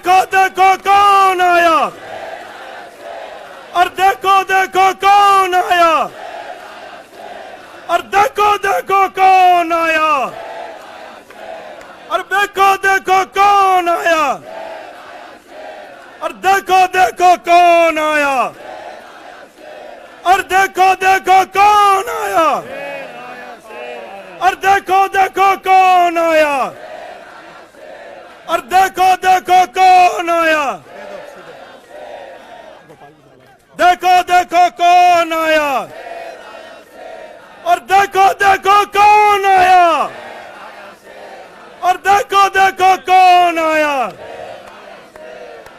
देखो देखो कौन आया, और देखो देखो कौन आया, और देखो देखो कौन आया, और देखो देखो कौन आया, और देखो देखो कौन आया, और देखो देखो कौन आया, और देखो देखो कौन आया, और देखो देखो कौन आया, देखो देखो कौन आया, और देखो देखो कौन आया, और देखो देखो कौन आया,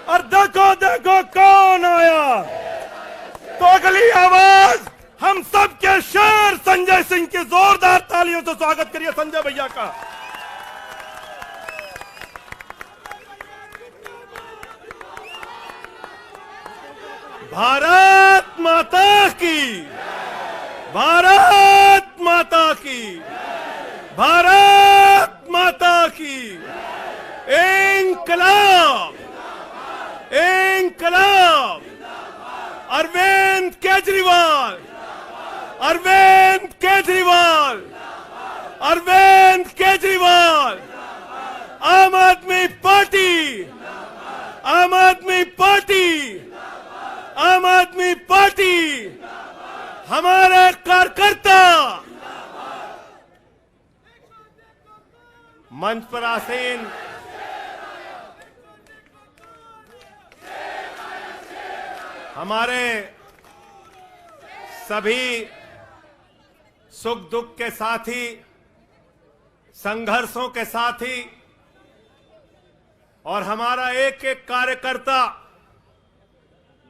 और देखो देखो कौन आया। तो अगली आवाज हम सब के शेर संजय सिंह की जोरदार तालियों से स्वागत करिए संजय भैया का। भारत माता की, भारत माता की, भारत माता की। इंकलाब, इंकलाब। अरविंद केजरीवाल, अरविंद केजरीवाल, अरविंद केजरीवाल। आम आदमी पार्टी, आम आदमी पार्टी, आम आदमी पार्टी। हमारे कार्यकर्ता मंच पर आसीन हमारे सभी सुख दुख के साथी, संघर्षों के साथी, और हमारा एक एक कार्यकर्ता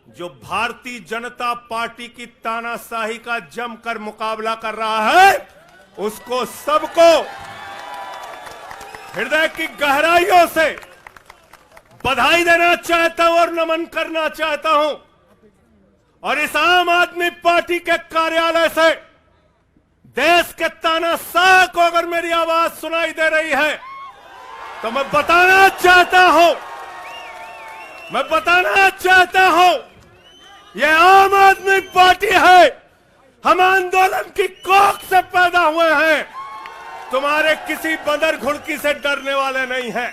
जो भारतीय जनता पार्टी की तानाशाही का जमकर मुकाबला कर रहा है, उसको सबको हृदय की गहराइयों से बधाई देना चाहता हूं और नमन करना चाहता हूं। और इस आम आदमी पार्टी के कार्यालय से देश के तानाशाह को अगर मेरी आवाज सुनाई दे रही है तो मैं बताना चाहता हूं, मैं बताना चाहता हूं, यह आम आदमी पार्टी है। हम आंदोलन की कोख से पैदा हुए हैं। तुम्हारे किसी बंदर घुड़की से डरने वाले नहीं हैं,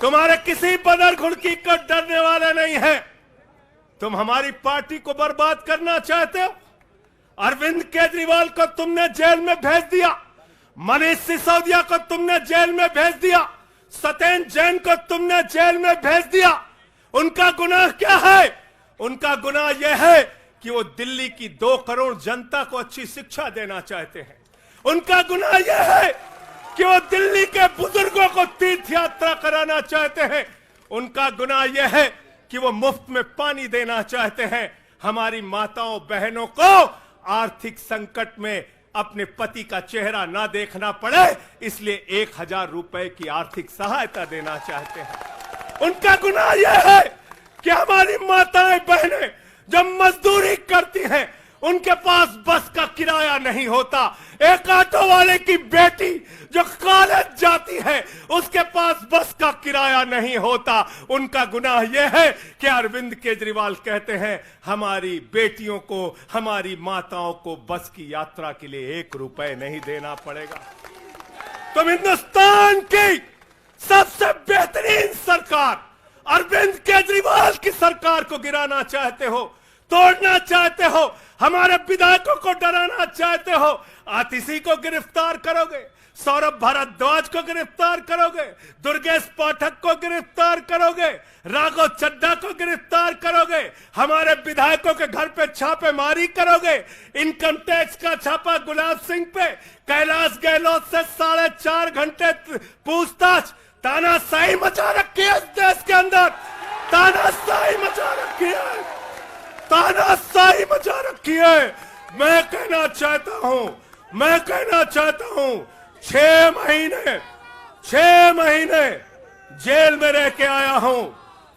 तुम्हारे किसी बंदर घुड़की को डरने वाले नहीं हैं। तुम हमारी पार्टी को बर्बाद करना चाहते हो। अरविंद केजरीवाल को तुमने जेल में भेज दिया, मनीष सिसोदिया को तुमने जेल में भेज दिया, सत्येंद्र जैन को तुमने जेल में भेज दिया। उनका गुनाह क्या है? उनका गुनाह यह है कि वो दिल्ली की 2 करोड़ जनता को अच्छी शिक्षा देना चाहते हैं। उनका गुनाह यह है कि वो दिल्ली के बुजुर्गों को तीर्थ यात्रा कराना चाहते हैं। उनका गुनाह यह है कि वो मुफ्त में पानी देना चाहते हैं। हमारी माताओं बहनों को आर्थिक संकट में अपने पति का चेहरा ना देखना पड़े, इसलिए 1000 रुपए की आर्थिक सहायता देना चाहते हैं। उनका गुनाह यह है कि हमारी माताएं बहनें जब मजदूरी करती हैं, उनके पास बस का किराया नहीं होता। एक ऑटो वाले की बेटी जो कॉलेज जाती है, उसके पास बस का किराया नहीं होता। उनका गुनाह यह है कि अरविंद केजरीवाल कहते हैं हमारी बेटियों को, हमारी माताओं को बस की यात्रा के लिए 1 रुपए नहीं देना पड़ेगा। तुम हिंदुस्तान की सबसे बेहतरीन सरकार अरविंद केजरीवाल की सरकार को गिराना चाहते हो, तोड़ना चाहते हो, हमारे विधायकों को डराना चाहते हो। आतिशी को गिरफ्तार करोगे, सौरभ भारद्वाज को गिरफ्तार करोगे, दुर्गेश पाठक को गिरफ्तार करोगे, राघव चड्ढा को गिरफ्तार करोगे, हमारे विधायकों के घर पे छापेमारी करोगे, इनकम टैक्स का छापा गुलाब सिंह पे, कैलाश गहलोत से 4.5 घंटे पूछताछ। तानाशाही मचा रखी है इस देश के अंदर, तानाशाही मचा रखी है, तानाशाही मचा रखी है। मैं कहना चाहता हूं, मैं कहना चाहता हूं, 6 महीने जेल में रह के आया हूं,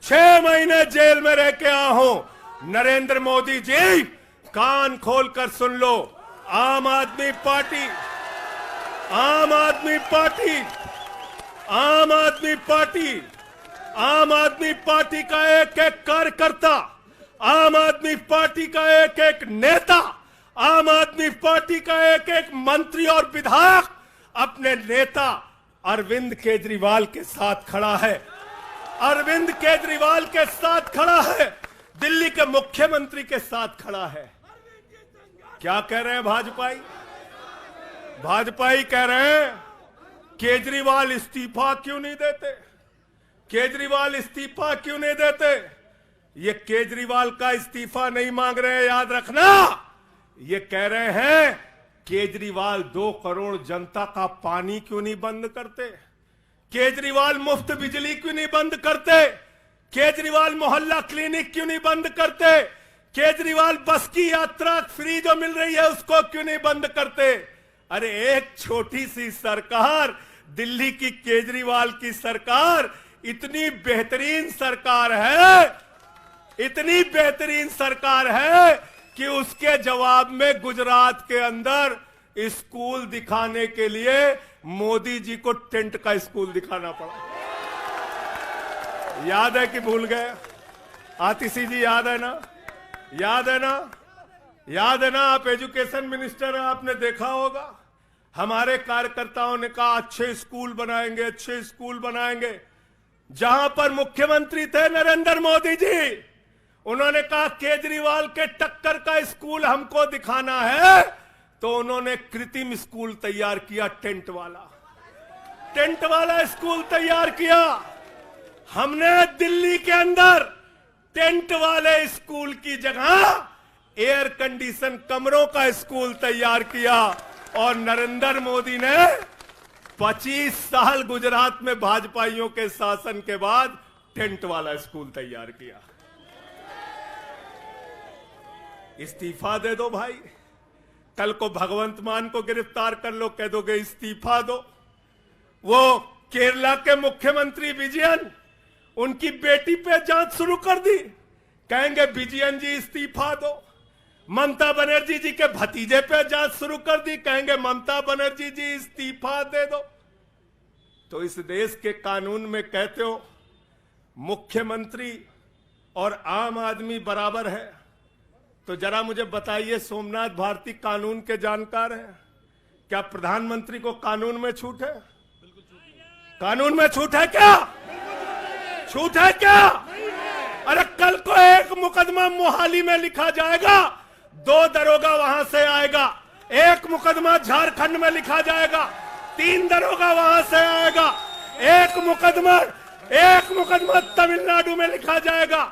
6 महीने जेल में रह के आया हूं। नरेंद्र मोदी जी कान खोलकर सुन लो, आम आदमी पार्टी, आम आदमी पार्टी, आम आदमी पार्टी आम आदमी पार्टी का एक एक कार्यकर्ता, आम आदमी पार्टी का एक एक नेता, आम आदमी पार्टी का एक एक मंत्री और विधायक अपने नेता अरविंद केजरीवाल के साथ खड़ा है। अरविंद केजरीवाल के साथ खड़ा है, दिल्ली के मुख्यमंत्री के साथ खड़ा है। क्या कह रहे हैं भाजपाई? भाजपाई कह रहे हैं केजरीवाल इस्तीफा क्यों नहीं देते, केजरीवाल इस्तीफा क्यों नहीं देते। ये केजरीवाल का इस्तीफा नहीं मांग रहे हैं, याद रखना। ये कह रहे हैं केजरीवाल 2 करोड़ जनता का पानी क्यों नहीं बंद करते, केजरीवाल मुफ्त बिजली क्यों नहीं बंद करते, केजरीवाल मोहल्ला क्लिनिक क्यों नहीं बंद करते, केजरीवाल बस की यात्रा फ्री जो मिल रही है उसको क्यों नहीं बंद करते। अरे एक छोटी सी सरकार, दिल्ली की केजरीवाल की सरकार इतनी बेहतरीन सरकार है, इतनी बेहतरीन सरकार है कि उसके जवाब में गुजरात के अंदर स्कूल दिखाने के लिए मोदी जी को टेंट का स्कूल दिखाना पड़ा। याद है कि भूल गए? आतिशी जी याद है ना? याद है ना? याद है ना? आप एजुकेशन मिनिस्टर हैं, आपने देखा होगा हमारे कार्यकर्ताओं ने कहा अच्छे स्कूल बनाएंगे, अच्छे स्कूल बनाएंगे। जहां पर मुख्यमंत्री थे नरेंद्र मोदी जी, उन्होंने कहा केजरीवाल के टक्कर का स्कूल हमको दिखाना है, तो उन्होंने कृत्रिम स्कूल तैयार किया, टेंट वाला स्कूल तैयार किया। हमने दिल्ली के अंदर टेंट वाले स्कूल की जगह एयर कंडीशन कमरों का स्कूल तैयार किया। और नरेंद्र मोदी ने 25 साल गुजरात में भाजपाइयों के शासन के बाद टेंट वाला स्कूल तैयार किया। इस्तीफा दे दो भाई, कल को भगवंत मान को गिरफ्तार कर लो, कह दोगे इस्तीफा दो। वो केरला के मुख्यमंत्री विजयन, उनकी बेटी पे जांच शुरू कर दी, कहेंगे विजयन जी इस्तीफा दो। ममता बनर्जी जी के भतीजे पे जांच शुरू कर दी, कहेंगे ममता बनर्जी जी इस्तीफा दे दो। तो इस देश के कानून में कहते हो मुख्यमंत्री और आम आदमी बराबर है, तो जरा मुझे बताइए, सोमनाथ भारती कानून के जानकार हैं, क्या प्रधानमंत्री को कानून में छूट है? कानून में छूट है क्या? छूट है क्या? अरे कल को एक मुकदमा मोहाली में लिखा जाएगा, 2 दरोगा वहां से आएगा, एक मुकदमा झारखंड में लिखा जाएगा, 3 दरोगा वहां से आएगा, एक मुकदमा तमिलनाडु में लिखा जाएगा,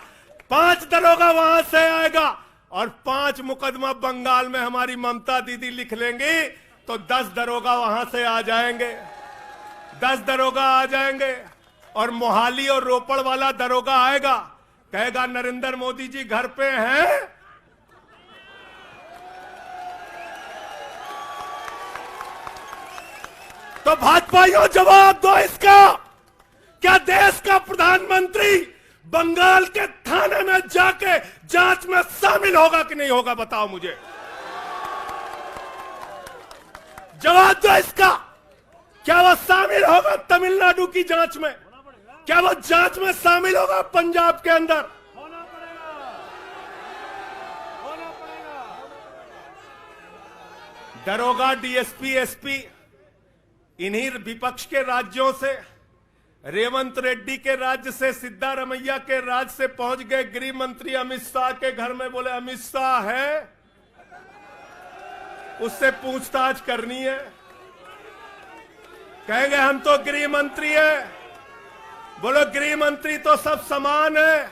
5 दरोगा वहां से आएगा, और 5 मुकदमा बंगाल में हमारी ममता दीदी लिख लेंगी, तो 10 दरोगा वहां से आ जाएंगे, 10 दरोगा आ जाएंगे। और मोहाली और रोपड़ वाला दरोगा आएगा, कहेगा नरेंद्र मोदी जी घर पे हैं। तो भाजपाइयों जवाब दो इसका, क्या देश का प्रधानमंत्री बंगाल के थाने में जाके जांच में शामिल होगा कि नहीं होगा? बताओ मुझे, जवाब दो इसका। क्या वो शामिल होगा तमिलनाडु की जांच में? क्या वो जांच में शामिल होगा पंजाब के अंदर? दरोगा, डीएसपी, एसपी इन्हीं विपक्ष के राज्यों से, रेवंत रेड्डी के राज्य से, सिद्धारमैया के राज्य से पहुंच गए गृह मंत्री अमित शाह के घर में। बोले अमित शाह है, उससे पूछताछ करनी है। कहेंगे हम तो गृह मंत्री है। बोलो गृह मंत्री तो सब समान है।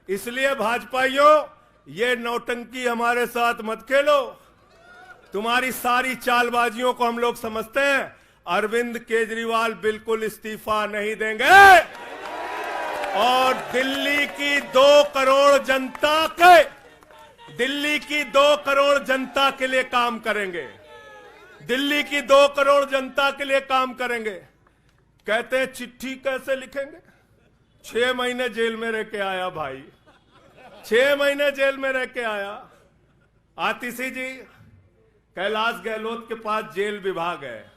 इसलिए भाजपाइयों, ये नौटंकी हमारे साथ मत खेलो। तुम्हारी सारी चालबाजियों को हम लोग समझते हैं। अरविंद केजरीवाल बिल्कुल इस्तीफा नहीं देंगे, और दिल्ली की 2 करोड़ जनता के, दिल्ली की 2 करोड़ जनता के लिए काम करेंगे, दिल्ली की 2 करोड़ जनता के लिए काम करेंगे। कहते हैं चिट्ठी कैसे लिखेंगे? 6 महीने जेल में रह के आया भाई, 6 महीने जेल में रह के आया। आतिशी जी, कैलाश गहलोत के पास जेल विभाग है,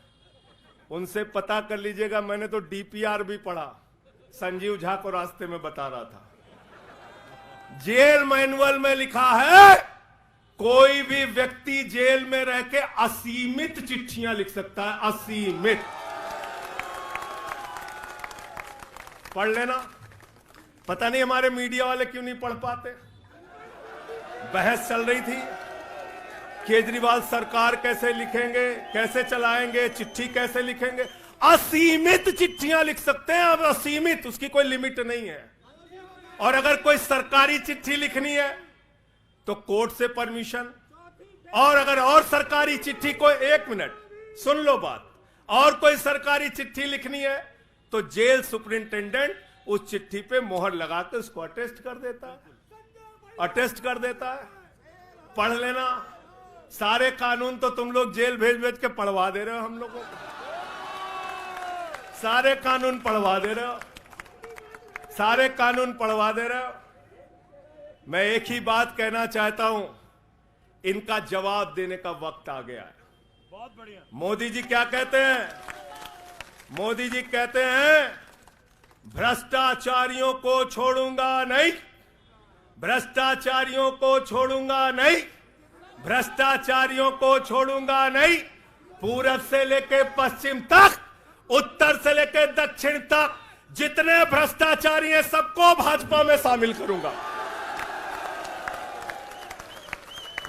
उनसे पता कर लीजिएगा। मैंने तो डीपीआर भी पढ़ा, संजीव झा को रास्ते में बता रहा था, जेल मैनुअल में लिखा है कोई भी व्यक्ति जेल में रह के असीमित चिट्ठियां लिख सकता है, असीमित। पढ़ लेना। पता नहीं हमारे मीडिया वाले क्यों नहीं पढ़ पाते। बहस चल रही थी, केजरीवाल सरकार कैसे लिखेंगे, कैसे चलाएंगे, चिट्ठी कैसे लिखेंगे। असीमित चिट्ठियां लिख सकते हैं अब, असीमित, उसकी कोई लिमिट नहीं है। और अगर कोई सरकारी चिट्ठी लिखनी है तो कोर्ट से परमिशन, और अगर और सरकारी चिट्ठी को, एक मिनट सुन लो बात, और कोई सरकारी चिट्ठी लिखनी है तो जेल सुपरिंटेंडेंट उस चिट्ठी पे मोहर लगा के उसको अटेस्ट कर देता है, अटेस्ट कर देता है। पढ़ लेना। सारे कानून तो तुम लोग जेल भेज भेज के पढ़वा दे रहे हो हम लोगों को, सारे कानून पढ़वा दे रहे हो, सारे कानून पढ़वा दे रहे हो। मैं एक ही बात कहना चाहता हूं, इनका जवाब देने का वक्त आ गया है। बहुत बढ़िया। मोदी जी क्या कहते हैं? मोदी जी कहते हैं भ्रष्टाचारियों को छोड़ूंगा नहीं, भ्रष्टाचारियों को छोड़ूंगा नहीं, भ्रष्टाचारियों को छोड़ूंगा नहीं। पूरब से लेके पश्चिम तक, उत्तर से लेके दक्षिण तक जितने भ्रष्टाचारी हैं सबको भाजपा में शामिल करूंगा।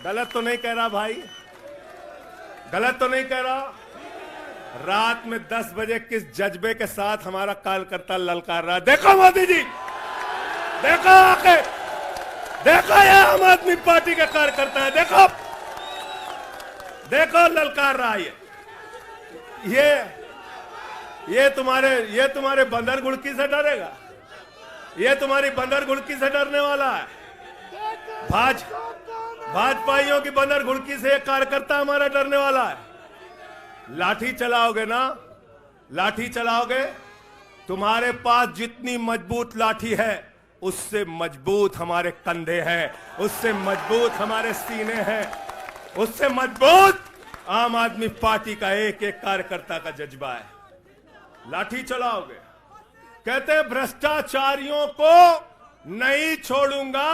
गलत तो नहीं कह रहा भाई? गलत तो नहीं कह रहा? रात में 10 बजे किस जज्बे के साथ हमारा कार्यकर्ता ललकार रहा, देखो मोदी जी, देखो आके, देखो ये आम आदमी पार्टी के कार्यकर्ता है, देखो देखो ललकार रहा है। ये तुम्हारे बंदर गुड़की से डरेगा? ये तुम्हारी बंदर गुड़की से डरने वाला है? भाजपाइयों की बंदर गुड़की से एक कार्यकर्ता हमारा डरने वाला है? लाठी चलाओगे ना, लाठी चलाओगे। तुम्हारे पास जितनी मजबूत लाठी है उससे मजबूत हमारे कंधे हैं, उससे मजबूत हमारे सीने हैं, उससे मजबूत आम आदमी पार्टी का एक एक कार्यकर्ता का जज्बा है। लाठी चलाओगे। कहते हैं भ्रष्टाचारियों को नहीं छोड़ूंगा,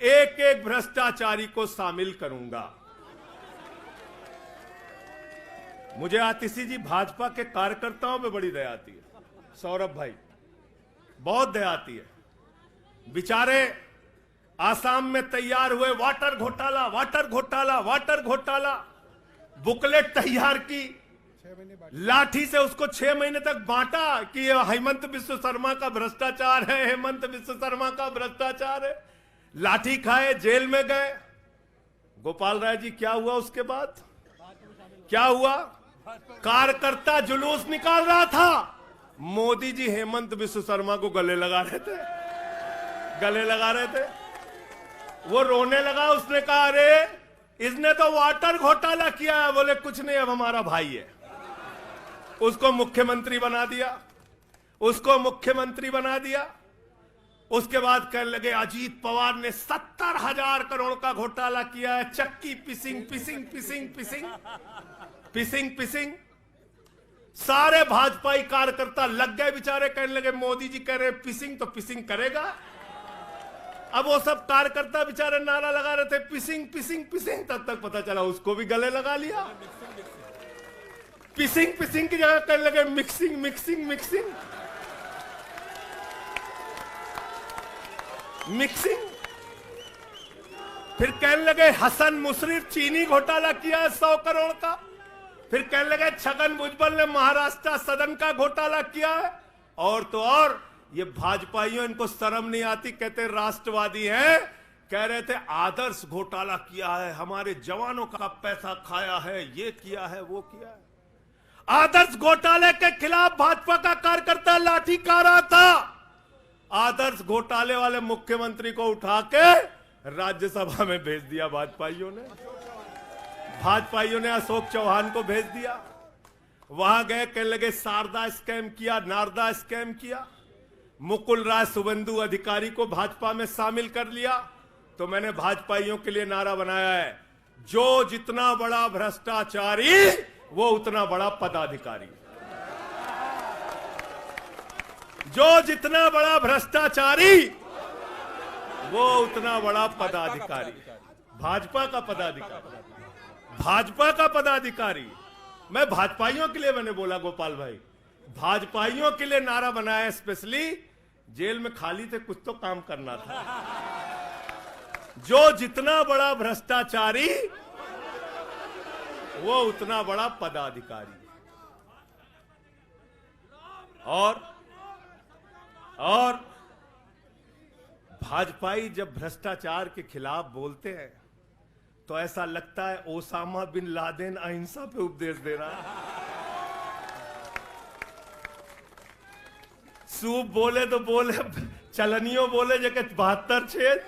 एक एक भ्रष्टाचारी को शामिल करूंगा। मुझे आतिशी जी भाजपा के कार्यकर्ताओं पे बड़ी दया आती है, सौरभ भाई, बहुत दया आती है। बेचारे आसाम में तैयार हुए वाटर घोटाला, वाटर घोटाला, वाटर घोटाला, बुकलेट तैयार की, लाठी से उसको 6 महीने तक बांटा कि ये हेमंत बिस्व शर्मा का भ्रष्टाचार है, हेमंत बिस्व शर्मा का भ्रष्टाचार है। लाठी खाए, जेल में गए। गोपाल राय जी क्या हुआ उसके बाद? क्या हुआ? कार्यकर्ता जुलूस निकाल रहा था, मोदी जी हेमंत बिस्व शर्मा को गले लगा रहे थे, गले लगा रहे थे। वो रोने लगा, उसने कहा अरे इसने तो वाटर घोटाला किया है। बोले कुछ नहीं, अब हमारा भाई है। उसको मुख्यमंत्री बना दिया, उसको मुख्यमंत्री बना दिया। उसके बाद कहने लगे अजीत पवार ने 70,000 करोड़ का घोटाला किया है, चक्की पिसिंग पिसिंग पिसिंग पिसिंग पिसिंग पिसिंग। सारे भाजपाई कार्यकर्ता लग गए बेचारे, कहने लगे मोदी जी कह रहे पिसिंग तो पिसिंग करेगा। अब वो सब कार्यकर्ता बेचारे नारा लगा रहे थे पिसिंग पिसिंग पिसिंग, तब तक पता चला उसको भी गले लगा लिया। पिसिंग पिसिंग की जगह कहने लगे मिक्सिंग मिक्सिंग मिक्सिंग मिक्सिंग। फिर कहने लगे हसन मुशर्रफ चीनी घोटाला किया है 100 करोड़ का। फिर कहने लगे छगन भुजबल ने महाराष्ट्र सदन का घोटाला किया है। और तो और ये भाजपाइयों, इनको शर्म नहीं आती, कहते राष्ट्रवादी हैं, कह रहे थे आदर्श घोटाला किया है, हमारे जवानों का पैसा खाया है, ये किया है, वो किया है। आदर्श घोटाले के खिलाफ भाजपा का कार्यकर्ता लाठी खा रहा था। आदर्श घोटाले वाले मुख्यमंत्री को उठा के राज्यसभा में भेज दिया भाजपाइयों ने। भाजपाइयों ने अशोक चौहान को भेज दिया। वहां गए, कहने लगे शारदा स्कैम किया, नारदा स्कैम किया। मुकुल राय शुभेंदु अधिकारी को भाजपा में शामिल कर लिया। तो मैंने भाजपाइयों के लिए नारा बनाया है, जो जितना बड़ा भ्रष्टाचारी वो उतना बड़ा पदाधिकारी। जो जितना बड़ा भ्रष्टाचारी वो उतना बड़ा पदाधिकारी। भाजपा का पदाधिकारी, भाजपा का पदाधिकारी। मैं भाजपाइयों के लिए मैंने बोला गोपाल भाई, भाजपाइयों के लिए नारा बनाया स्पेशली। जेल में खाली थे, कुछ तो काम करना था। जो जितना बड़ा भ्रष्टाचारी वो उतना बड़ा पदाधिकारी। और भाजपाई जब भ्रष्टाचार के खिलाफ बोलते हैं तो ऐसा लगता है ओसामा बिन लादेन अहिंसा पे उपदेश दे रहा है। सूप बोले तो बोले, चलनियों बोले जगह 72 छेद।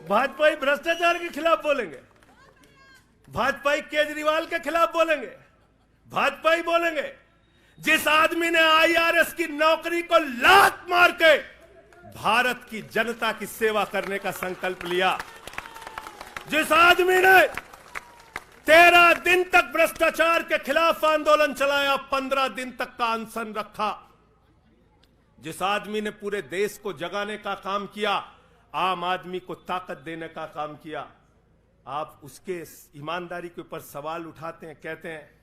भाजपाई भ्रष्टाचार के खिलाफ बोलेंगे, भाजपाई केजरीवाल के खिलाफ बोलेंगे, भाजपाई बोलेंगे जिस आदमी ने आईआरएस की नौकरी को लात मार के भारत की जनता की सेवा करने का संकल्प लिया, जिस आदमी ने 13 दिन तक भ्रष्टाचार के खिलाफ आंदोलन चलाया, 15 दिन तक का अनशन रखा, जिस आदमी ने पूरे देश को जगाने का काम किया, आम आदमी को ताकत देने का काम किया, आप उसके ईमानदारी के ऊपर सवाल उठाते हैं, कहते हैं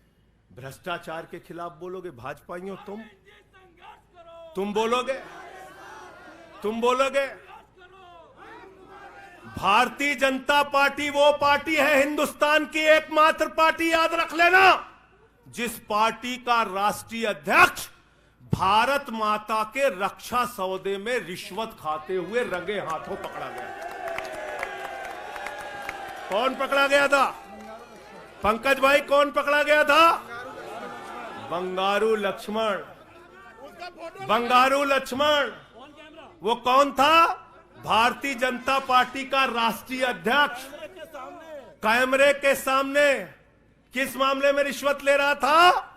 भ्रष्टाचार के खिलाफ बोलोगे। भाजपाइयों तुम बोलोगे, तुम बोलोगे। भारतीय जनता पार्टी वो पार्टी है हिंदुस्तान की एकमात्र पार्टी, याद रख लेना, जिस पार्टी का राष्ट्रीय अध्यक्ष भारत माता के रक्षा सौदे में रिश्वत खाते हुए रंगे हाथों पकड़ा गया। कौन पकड़ा गया था? पंकज भाई, कौन पकड़ा गया था? बंगारू लक्ष्मण। बंगारू लक्ष्मण वो कौन था? भारतीय जनता पार्टी का राष्ट्रीय अध्यक्ष। कैमरे के सामने किस मामले में रिश्वत ले रहा था?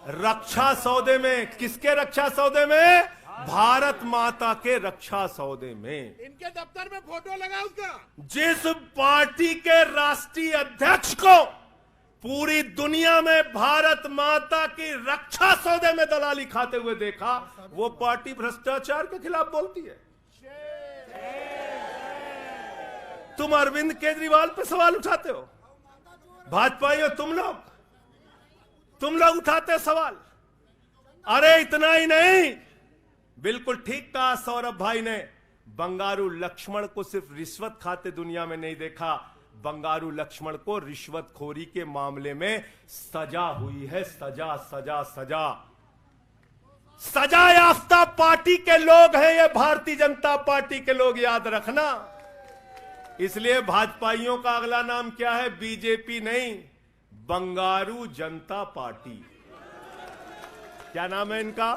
रक्षा सौदे में। किसके रक्षा सौदे में? भारत माता के रक्षा सौदे में। इनके दफ्तर में फोटो लगा उसका। जिस पार्टी के राष्ट्रीय अध्यक्ष को पूरी दुनिया में भारत माता की रक्षा सौदे में दलाली खाते हुए देखा, वो पार्टी भ्रष्टाचार के खिलाफ बोलती है। तुम अरविंद केजरीवाल पे सवाल उठाते हो, भाजपाइयों तुम लोग उठाते हो सवाल। अरे इतना ही नहीं, बिल्कुल ठीक कहा सौरभ भाई ने, बंगारू लक्ष्मण को सिर्फ रिश्वत खाते दुनिया में नहीं देखा, बंगारू लक्ष्मण को रिश्वतखोरी के मामले में सजा हुई है। सजा सजा सजा सजा याफ्ता पार्टी के लोग हैं ये भारतीय जनता पार्टी के लोग, याद रखना। इसलिए भाजपाइयों का अगला नाम क्या है? बीजेपी नहीं, बंगारू जनता पार्टी। क्या नाम है इनका?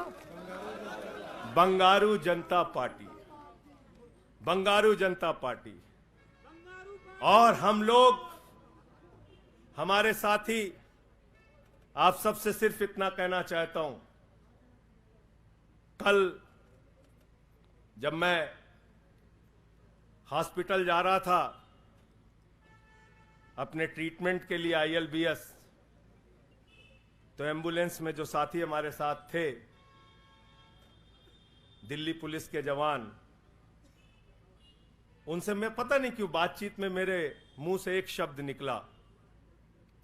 बंगारू जनता पार्टी। बंगारू जनता पार्टी। और हम लोग, हमारे साथी, आप सबसे सिर्फ इतना कहना चाहता हूं, कल जब मैं हॉस्पिटल जा रहा था अपने ट्रीटमेंट के लिए ILBS, तो एम्बुलेंस में जो साथी हमारे साथ थे, दिल्ली पुलिस के जवान, उनसे मैं पता नहीं क्यों बातचीत में मेरे मुंह से एक शब्द निकला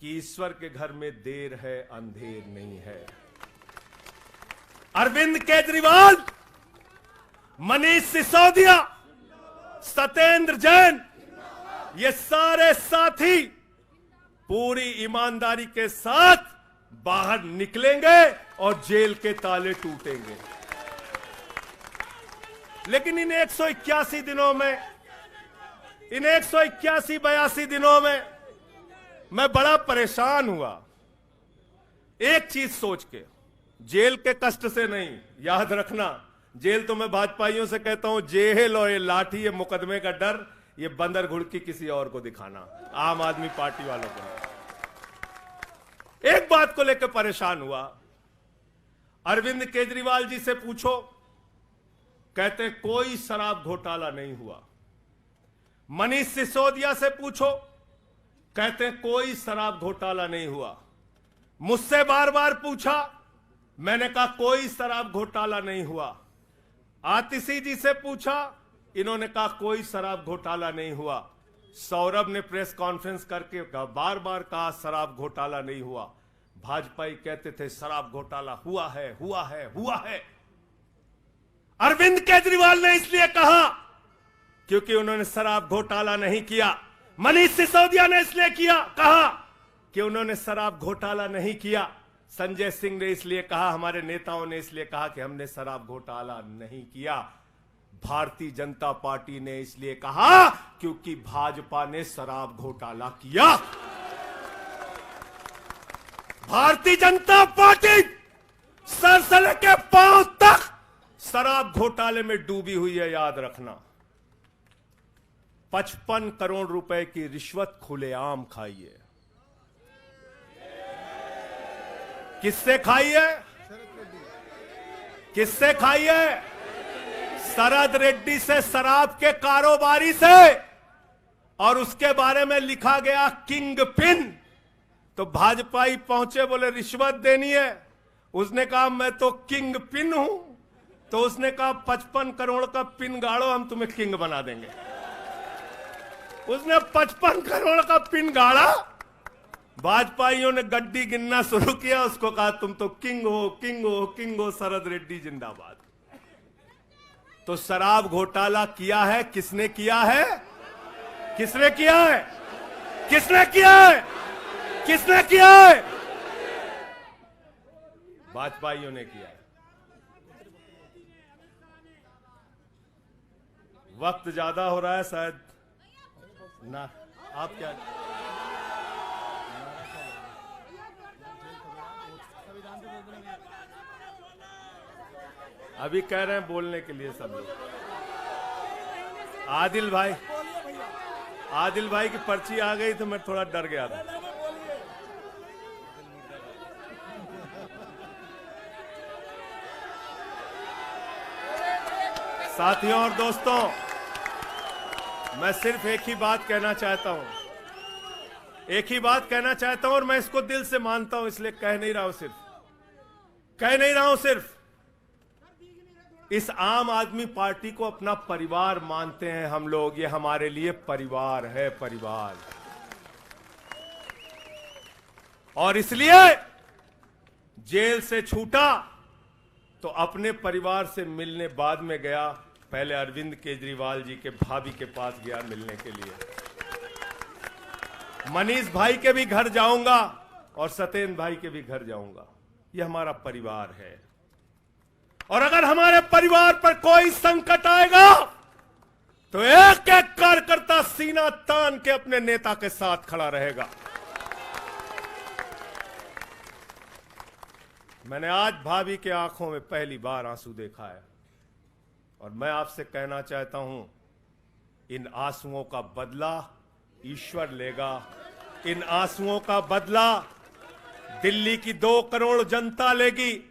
कि ईश्वर के घर में देर है अंधेर नहीं है। अरविंद केजरीवाल, मनीष सिसोदिया, सत्येंद्र जैन, ये सारे साथी पूरी ईमानदारी के साथ बाहर निकलेंगे और जेल के ताले टूटेंगे। लेकिन इन 181 दिनों में, इन 181-82 दिनों में मैं बड़ा परेशान हुआ, एक चीज सोच के, जेल के कष्ट से नहीं, याद रखना, जेल तो मैं भाजपाइयों से कहता हूं, जेल और ये लाठी, ये मुकदमे का डर, ये बंदर घुड़की किसी और को दिखाना, आम आदमी पार्टी वालों को। एक बात को लेकर परेशान हुआ, अरविंद केजरीवाल जी से पूछो, कहते कोई शराब घोटाला नहीं हुआ। मनीष सिसोदिया से पूछो, कहते कोई शराब घोटाला नहीं हुआ। मुझसे बार बार पूछा, मैंने कहा कोई शराब घोटाला नहीं हुआ। आतिशी जी से पूछा, इन्होंने कहा कोई शराब घोटाला नहीं हुआ। सौरभ ने प्रेस कॉन्फ्रेंस करके बार बार कहा शराब घोटाला नहीं हुआ। भाजपाई कहते थे शराब घोटाला हुआ है, हुआ है, हुआ है। अरविंद केजरीवाल ने इसलिए कहा क्योंकि उन्होंने शराब घोटाला नहीं किया। मनीष सिसोदिया ने इसलिए कहा कि उन्होंने शराब घोटाला नहीं किया। संजय सिंह ने इसलिए कहा, हमारे नेताओं ने इसलिए कहा कि हमने शराब घोटाला नहीं किया। भारतीय जनता पार्टी ने इसलिए कहा क्योंकि भाजपा ने शराब घोटाला किया। भारतीय जनता पार्टी सर से लेकर पांव तक शराब घोटाले में डूबी हुई है, याद रखना। 55 करोड़ रुपए की रिश्वत खुलेआम खाई है। किससे खाई है? किससे खाई है? शरद रेड्डी से, शराब के कारोबारी से। और उसके बारे में लिखा गया किंग पिन। तो भाजपाई पहुंचे, बोले रिश्वत देनी है। उसने कहा मैं तो किंग पिन हूं। तो उसने कहा 55 करोड़ का पिन गाड़ो, हम तुम्हें किंग बना देंगे। उसने 55 करोड़ का पिन गाड़ा। भाजपाइयों ने गड्डी गिनना शुरू किया। उसको कहा तुम तो किंग हो, किंग हो, किंग हो, शरद रेड्डी जिंदाबाद। तो शराब घोटाला किया है। किसने किया है? किसने किया है? किसने किया है? किसने किया है? भाजपाइयों ने किया है। वक्त ज्यादा हो रहा है शायद ना। आप क्या अभी कह रहे हैं बोलने के लिए सब लोग? आदिल भाई की पर्ची आ गई तो मैं थोड़ा डर गया था। साथियों और दोस्तों, मैं सिर्फ एक ही बात कहना चाहता हूं। एक ही बात कहना चाहता हूं और मैं इसको दिल से मानता हूं, इसलिए कह नहीं रहा हूं सिर्फ। इस आम आदमी पार्टी को अपना परिवार मानते हैं हम लोग। ये हमारे लिए परिवार है, परिवार। और इसलिए जेल से छूटा तो अपने परिवार से मिलने बाद में गया। पहले अरविंद केजरीवाल जी के भाभी के पास गया मिलने के लिए। मनीष भाई के भी घर जाऊंगा और सत्येंद्र भाई के भी घर जाऊंगा। ये हमारा परिवार है। और अगर हमारे परिवार पर कोई संकट आएगा तो एक एक कार्यकर्ता सीना तान के अपने नेता के साथ खड़ा रहेगा। मैंने आज भाभी के आंखों में पहली बार आंसू देखा है और मैं आपसे कहना चाहता हूं, इन आंसुओं का बदला ईश्वर लेगा। इन आंसुओं का बदला दिल्ली की 2 करोड़ जनता लेगी।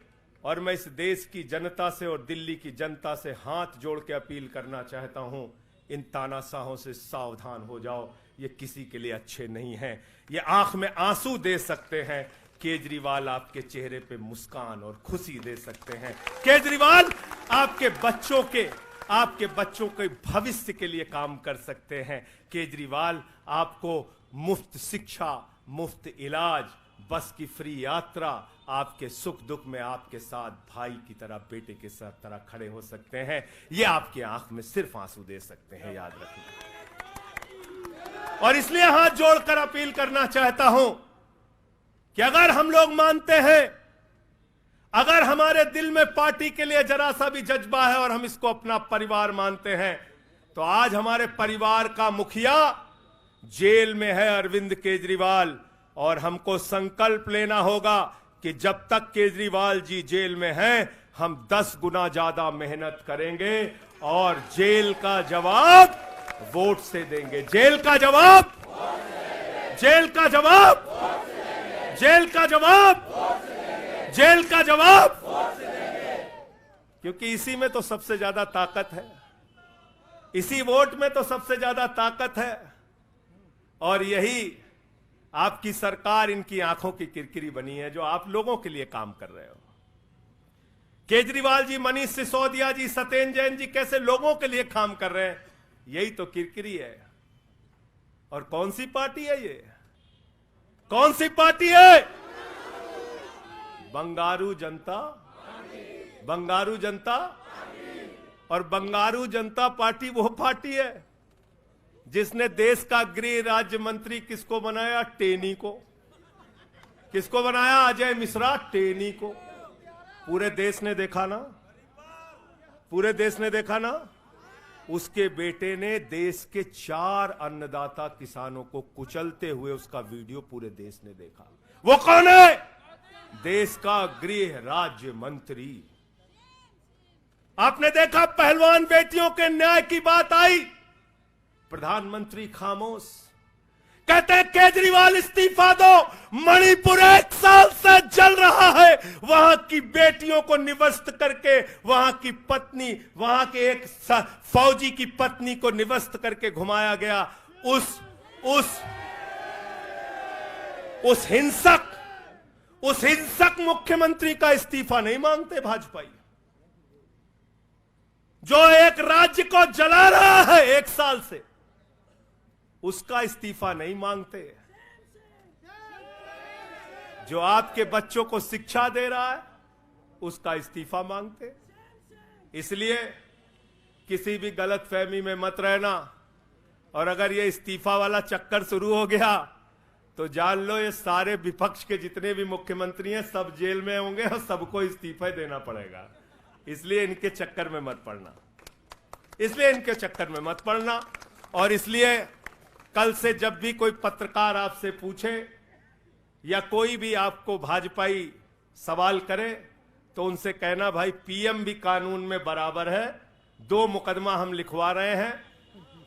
और मैं इस देश की जनता से और दिल्ली की जनता से हाथ जोड़ के अपील करना चाहता हूं, इन तानाशाहों से सावधान हो जाओ। ये किसी के लिए अच्छे नहीं हैं। ये आंख में आंसू दे सकते हैं, केजरीवाल आपके चेहरे पे मुस्कान और खुशी दे सकते हैं। केजरीवाल आपके बच्चों के भविष्य के लिए काम कर सकते हैं। केजरीवाल आपको मुफ्त शिक्षा, मुफ्त इलाज, बस की फ्री यात्रा, आपके सुख दुख में आपके साथ भाई की तरह, बेटे के साथ तरह खड़े हो सकते हैं। ये आपकी आंख में सिर्फ आंसू दे सकते हैं, याद रखना। और इसलिए हाथ जोड़कर अपील करना चाहता हूं कि अगर हम लोग मानते हैं, अगर हमारे दिल में पार्टी के लिए जरा सा भी जज्बा है और हम इसको अपना परिवार मानते हैं, तो आज हमारे परिवार का मुखिया जेल में है, अरविंद केजरीवाल। और हमको संकल्प लेना होगा कि जब तक केजरीवाल जी जेल में हैं, हम 10 गुना ज्यादा मेहनत करेंगे और जेल का जवाब वोट से देंगे। जेल का जवाब क्योंकि इसी में तो सबसे ज्यादा ताकत है, इसी वोट में तो सबसे ज्यादा ताकत है। और यही आपकी सरकार इनकी आंखों की किरकिरी बनी है, जो आप लोगों के लिए काम कर रहे हो। केजरीवाल जी, मनीष सिसोदिया जी, सत्येंद्र जैन जी कैसे लोगों के लिए काम कर रहे हैं, यही तो किरकिरी है। और कौन सी पार्टी है ये? कौन सी पार्टी है? बंगारू जनता, बंगारू जनता। और बंगारू जनता पार्टी वो पार्टी है जिसने देश का गृह राज्य मंत्री किसको बनाया? टेनी को। किसको बनाया? अजय मिश्रा टेनी को। पूरे देश ने देखा ना, पूरे देश ने देखा ना। उसके बेटे ने देश के 4 अन्नदाता किसानों को कुचलते हुए उसका वीडियो पूरे देश ने देखा। वो कौन है? देश का गृह राज्य मंत्री। आपने देखा पहलवान बेटियों के न्याय की बात आई, प्रधानमंत्री खामोश। कहते हैं केजरीवाल इस्तीफा दो, मणिपुर 1 साल से जल रहा है, वहां की बेटियों को निवस्त करके, वहां की पत्नी, वहां के एक फौजी की पत्नी को निवस्त करके घुमाया गया। उस हिंसक मुख्यमंत्री का इस्तीफा नहीं मांगते भाजपाई, जो एक राज्य को जला रहा है 1 साल से, उसका इस्तीफा नहीं मांगते। जो आपके बच्चों को शिक्षा दे रहा है उसका इस्तीफा मांगते। इसलिए किसी भी गलतफहमी में मत रहना। और अगर ये इस्तीफा वाला चक्कर शुरू हो गया तो जान लो ये सारे विपक्ष के जितने भी मुख्यमंत्री हैं सब जेल में होंगे और सबको इस्तीफा देना पड़ेगा। इसलिए इनके चक्कर में मत पड़ना, इसलिए इनके चक्कर में मत पड़ना। और इसलिए कल से जब भी कोई पत्रकार आपसे पूछे या कोई भी आपको भाजपाई सवाल करे तो उनसे कहना, भाई पीएम भी कानून में बराबर है। 2 मुकदमा हम लिखवा रहे हैं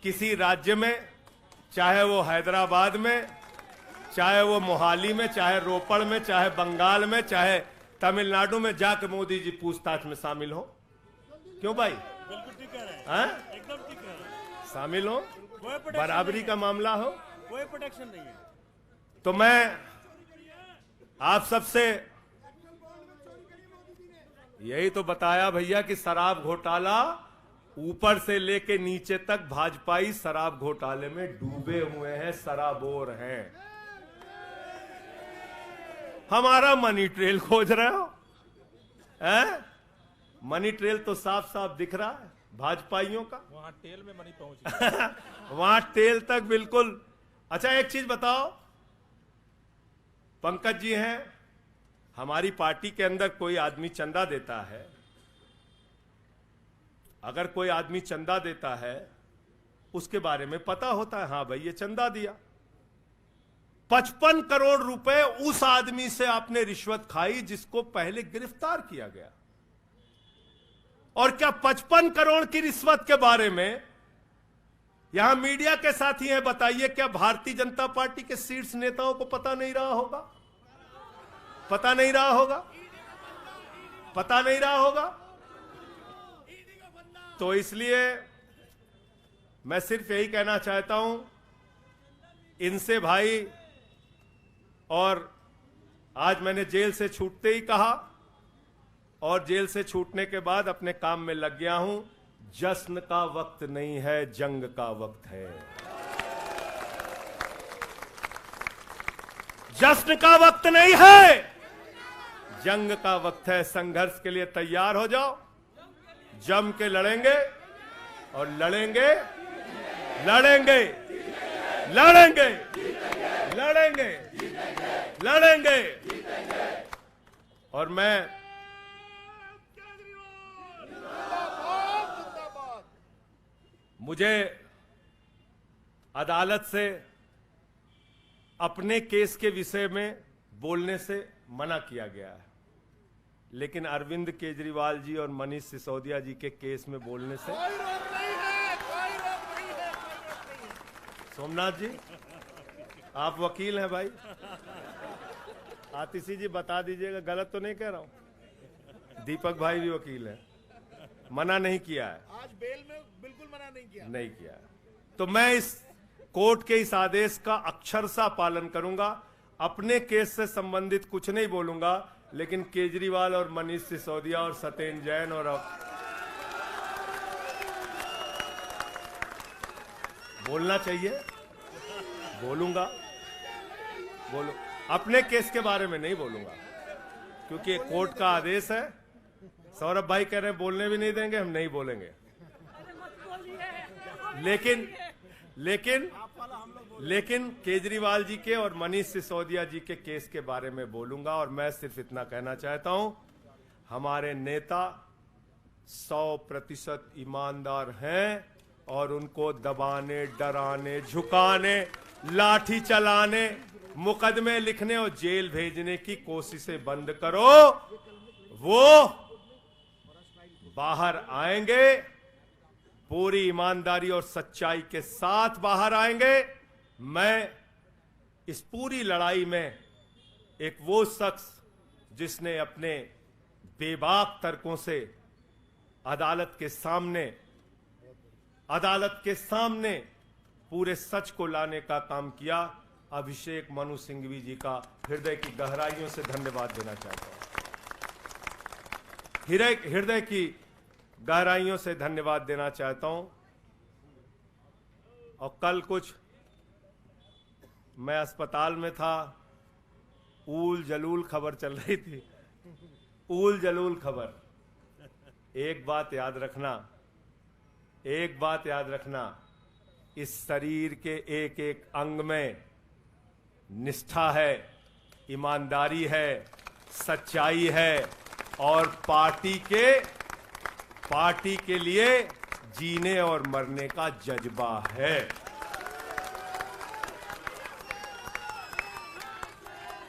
किसी राज्य में, चाहे वो हैदराबाद में, चाहे वो मोहाली में, चाहे रोपड़ में, चाहे बंगाल में, चाहे तमिलनाडु में, जाके मोदी जी पूछताछ में शामिल हो। क्यों भाई? बिल्कुल ठीक कह रहे हैं, एकदम ठीक कह रहे हैं। शामिल हो, बराबरी का मामला हो, कोई प्रोटेक्शन नहीं है। तो मैं आप सबसे यही तो बताया भैया कि शराब घोटाला ऊपर से लेके नीचे तक भाजपाई शराब घोटाले में डूबे हुए हैं, सराबोर हैं। हमारा मनी ट्रेल खोज रहे हो? मनी ट्रेल तो साफ साफ दिख रहा है भाजपाइयों का। वहां टेल में मनी पहुंच वहां टेल तक बिल्कुल। अच्छा एक चीज बताओ, पंकज जी हैं, हमारी पार्टी के अंदर कोई आदमी चंदा देता है, अगर कोई आदमी चंदा देता है उसके बारे में पता होता है, हाँ भाई ये चंदा दिया। 55 करोड़ रुपए उस आदमी से आपने रिश्वत खाई जिसको पहले गिरफ्तार किया गया। और क्या 55 करोड़ की रिश्वत के बारे में यहां मीडिया के साथी हैं, बताइए क्या भारतीय जनता पार्टी के शीर्ष नेताओं को पता नहीं रहा होगा? पता नहीं रहा होगा? पता नहीं रहा होगा? तो इसलिए मैं सिर्फ यही कहना चाहता हूं इनसे भाई, और आज मैंने जेल से छूटते ही कहा और जेल से छूटने के बाद अपने काम में लग गया हूं। जश्न का वक्त नहीं है, जंग का वक्त है। जश्न का वक्त नहीं है, जंग का वक्त है। संघर्ष के लिए तैयार हो जाओ, जम के लड़ेंगे और लड़ेंगे लड़ेंगे लड़ेंगे लड़ेंगे लड़ेंगे। और मैं मुझे अदालत से अपने केस के विषय में बोलने से मना किया गया है, लेकिन अरविंद केजरीवाल जी और मनीष सिसोदिया जी के केस में बोलने से कोई रोक नहीं है, कोई रोक नहीं है। सोमनाथ जी आप वकील हैं भाई, आतिशी जी बता दीजिएगा, गलत तो नहीं कह रहा हूं। दीपक भाई भी वकील हैं, मना नहीं किया है, आज बेल में बिल्कुल मना नहीं किया है। तो मैं इस कोर्ट के इस आदेश का अक्षरशः पालन करूंगा। अपने केस से संबंधित कुछ नहीं बोलूंगा, लेकिन केजरीवाल और मनीष सिसोदिया और सत्येंद्र जैन और बोलना चाहिए, बोलूंगा, बोलो। अपने केस के बारे में नहीं बोलूंगा क्योंकि कोर्ट का आदेश है। सौरभ भाई कह रहे हैं बोलने भी नहीं देंगे, हम नहीं बोलेंगे। लेकिन केजरीवाल जी के और मनीष सिसोदिया जी के केस के बारे में बोलूंगा। और मैं सिर्फ इतना कहना चाहता हूं, हमारे नेता 100% ईमानदार हैं और उनको दबाने, डराने, झुकाने, लाठी चलाने, मुकदमे लिखने और जेल भेजने की कोशिशें बंद करो। वो बाहर आएंगे, पूरी ईमानदारी और सच्चाई के साथ बाहर आएंगे। मैं इस पूरी लड़ाई में एक वो शख्स जिसने अपने बेबाक तर्कों से अदालत के सामने पूरे सच को लाने का काम किया, अभिषेक मनु सिंघवी जी का हृदय की गहराइयों से धन्यवाद देना चाहता हूं। हृदय की गहराइयों से धन्यवाद देना चाहता हूं। और कल कुछ मैं अस्पताल में था, ऊल जलूल खबर चल रही थी, ऊल जलूल खबर। एक बात याद रखना, इस शरीर के एक एक अंग में निष्ठा है, ईमानदारी है, सच्चाई है और पार्टी के लिए जीने और मरने का जज्बा है।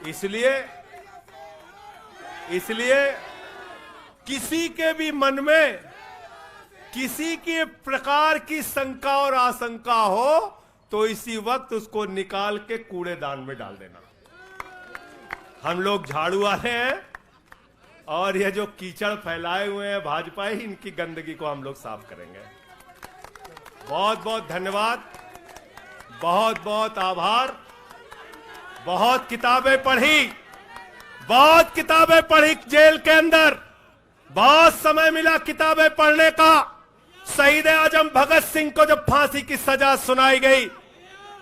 इसलिए किसी के भी मन में किसी के प्रकार की शंका और आशंका हो तो इसी वक्त उसको निकाल के कूड़ेदान में डाल देना। हम लोग झाड़ू वाले हैं और ये जो कीचड़ फैलाए हुए हैं भाजपा ही, इनकी गंदगी को हम लोग साफ करेंगे। बहुत बहुत धन्यवाद, बहुत बहुत आभार। बहुत किताबें पढ़ी जेल के अंदर, बहुत समय मिला किताबें पढ़ने का। शहीद आजम भगत सिंह को जब फांसी की सजा सुनाई गई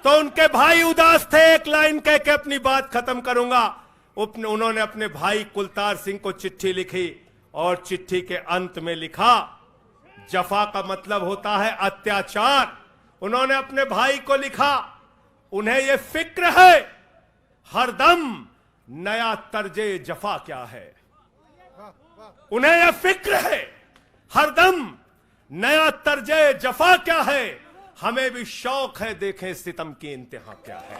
तो उनके भाई उदास थे। एक लाइन कह के अपनी बात खत्म करूंगा। उन्होंने अपने भाई कुलतार सिंह को चिट्ठी लिखी और चिट्ठी के अंत में लिखा, जफा का मतलब होता है अत्याचार। उन्होंने अपने भाई को लिखा, उन्हें यह फिक्र है हरदम नया तर्जे जफा क्या है। उन्हें यह फिक्र है हरदम नया तर्जे जफा क्या है। हमें भी शौक है देखें सितम की इंतहा क्या है।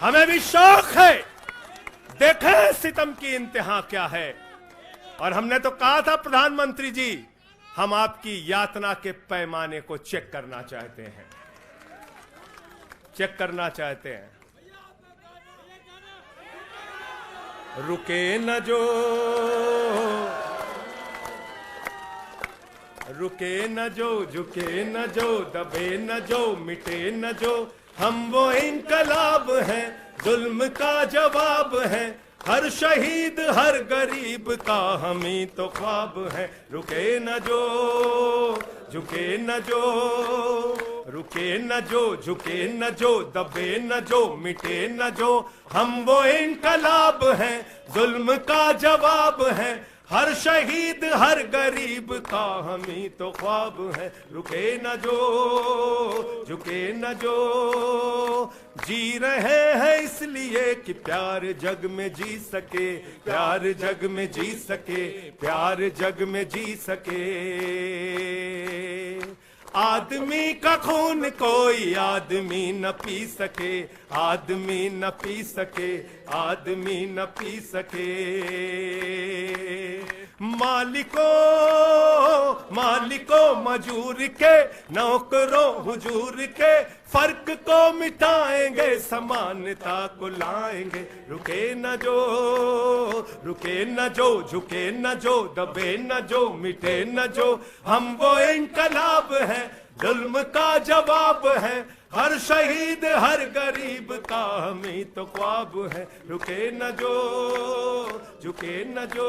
हमें भी शौक है देखें सितम की इंतहा क्या है। और हमने तो कहा था प्रधानमंत्री जी, हम आपकी यातना के पैमाने को चेक करना चाहते हैं, रुके न जो, झुके न जो, दबे न जो, मिटे न जो, हम वो इनकलाब हैं, जुल्म का जवाब है। हर शहीद हर गरीब का हम ही तो ख्वाब है। रुके न जो, झुके न जो, रुके न जो, झुके न जो, दबे न जो, मिटे न जो, हम वो इनकलाब हैं, जुल्म का जवाब है। हर शहीद हर गरीब का हम ही तो ख्वाब है। रुके न जो, झुके न जो, जी रहे हैं इसलिए कि प्यार जग में जी सके, प्यार जग में जी सके, प्यार जग में जी सके। आदमी का खून कोई आदमी न पी सके, आदमी न पी सके, आदमी न पी सके। मालिकों मजूर के, नौकरों हुजूर के, फर्क को मिटाएंगे, समानता को लाएंगे। रुके न जो, झुके न जो, दबे न जो, मिटे न जो, हम वो इनकलाब है, जुल्म का जवाब है। हर शहीद हर गरीब का हमें तो ख्वाब है, रुके न जो झुके न जो।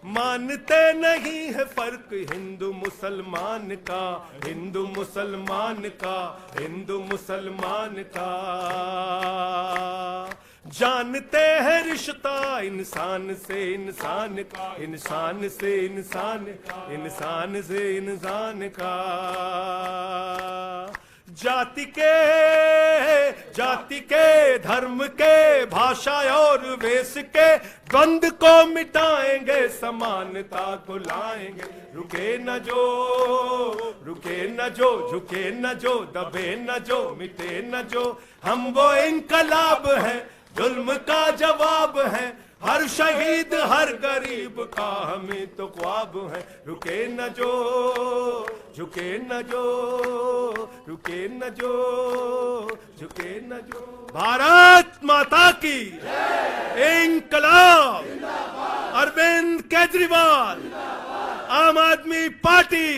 मानते नहीं है फर्क हिंदू मुसलमान का, हिंदू मुसलमान का, हिंदू मुसलमान का। जानते हैं रिश्ता इंसान से इंसान का, इंसान से इंसान, इंसान से इंसान का। जाति के धर्म के भाषा और वेश के द्वंद को मिटाएंगे, समानता को लाएंगे। रुके न जो झुके न जो, दबे न जो मिटे न जो। हम वो इनकलाब है, जुल्म का जवाब है। हर शहीद हर गरीब का हमें तो ख्वाब है, रुके न जो झुके न जो, रुके न जो झुके न जो। भारत माता की इंकलाब। अरविंद केजरीवाल, आम आदमी पार्टी।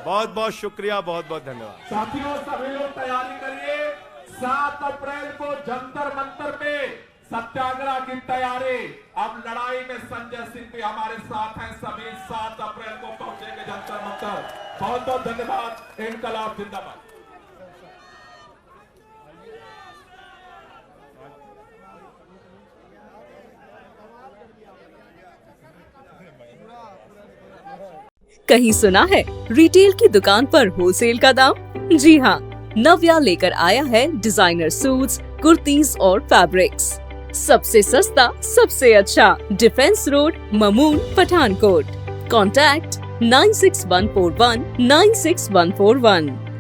बहुत बहुत शुक्रिया, बहुत बहुत धन्यवाद। साथियों सभी लोग तैयारी करिए, 7 अप्रैल को जंतर मंतर पे सत्याग्रह की तैयारी। अब लड़ाई में संजय सिंह भी हमारे साथ हैं। सभी 7 अप्रैल को पहुंचेंगे जंतर मंतर। बहुत बहुत धन्यवाद। इंकलाब जिंदाबाद। कहीं सुना है रिटेल की दुकान पर होलसेल का दाम? जी हाँ, नव्या लेकर आया है डिजाइनर सूट्स, कुर्तीज और फैब्रिक्स। सबसे सस्ता, सबसे अच्छा। Defence road, Mamun, Pathankot. Contact 96141 96141।